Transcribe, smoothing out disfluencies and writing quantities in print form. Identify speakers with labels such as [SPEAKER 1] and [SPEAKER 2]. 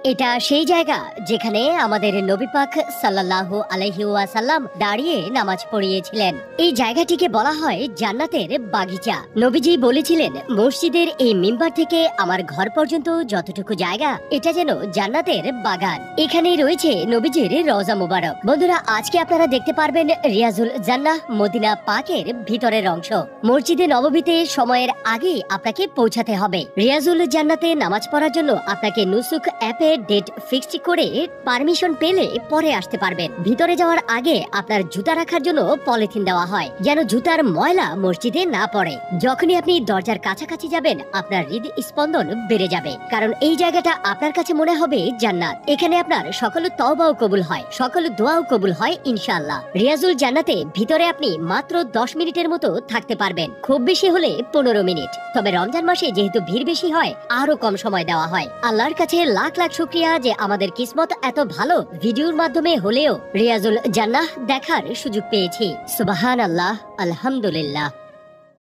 [SPEAKER 1] এটা সেই জায়গা যেখানে আমাদের নবী পাক সাল্লাল্লাহু আলাইহি ওয়াসাল্লাম দাঁড়িয়ে নামাজ পড়িয়েছিলেন। এই জায়গাটিকে বলা হয় জান্নাতের বাগিচা। নবীজি বলেছিলেন, মসজিদের এই মিম্বার থেকে আমার ঘর পর্যন্ত যতটুকু জায়গা, এটা যেন জান্নাতের বাগান। এখানেই রয়েছে নবীজির রওজা মুবারক। বন্ধুরা, আজকে আপনারা দেখতে পারবেন রিয়াজুল জান্নাহ, মদিনা পাকের ভিতরের অংশ। মসজিদে নববীতে সময়ের আগে আপনাকে পৌঁছাতে হবে। রিয়াজুল জান্নাতে নামাজ পড়ার জন্য আপনাকে নুসুক অ্যাপে ডেট ফিক্সড করে পারমিশন পেলে পরে আসতে পারবেন। ভিতরে যাওয়ার আগে আপনার জুতা রাখার জন্য পলিথিন দেওয়া হয়, যেন জুতার ময়লা মসজিদে না পড়ে। যখনই আপনি দরজার কাছাকাছি যাবেন, আপনার হৃদস্পন্দন বেড়ে যাবে, কারণ এই জায়গাটা আপনার কাছে মনে হবে জান্নাত। এখানে আপনার সকল তওবাও কবুল হয়, সকল দোয়াও কবুল হয় ইনশাআল্লাহ। রিয়াজুল জান্নাতে ভিতরে আপনি মাত্র 10 মিনিটের মতো থাকতে পারবেন, খুব বেশি হলে 15 মিনিট। তবে রমজান মাসে যেহেতু ভিড় বেশি হয়, আরো কম সময় দেওয়া হয়। আল্লাহর কাছে লাখ লাখ শুকরিয়া যে আমাদের কিসমত এত ভালো, ভিডিওর মাধ্যমে হলেও রিয়াজুল জান্নাহ দেখার সুযোগ পেয়েছি। সুবহানাল্লাহ, আলহামদুলিল্লাহ।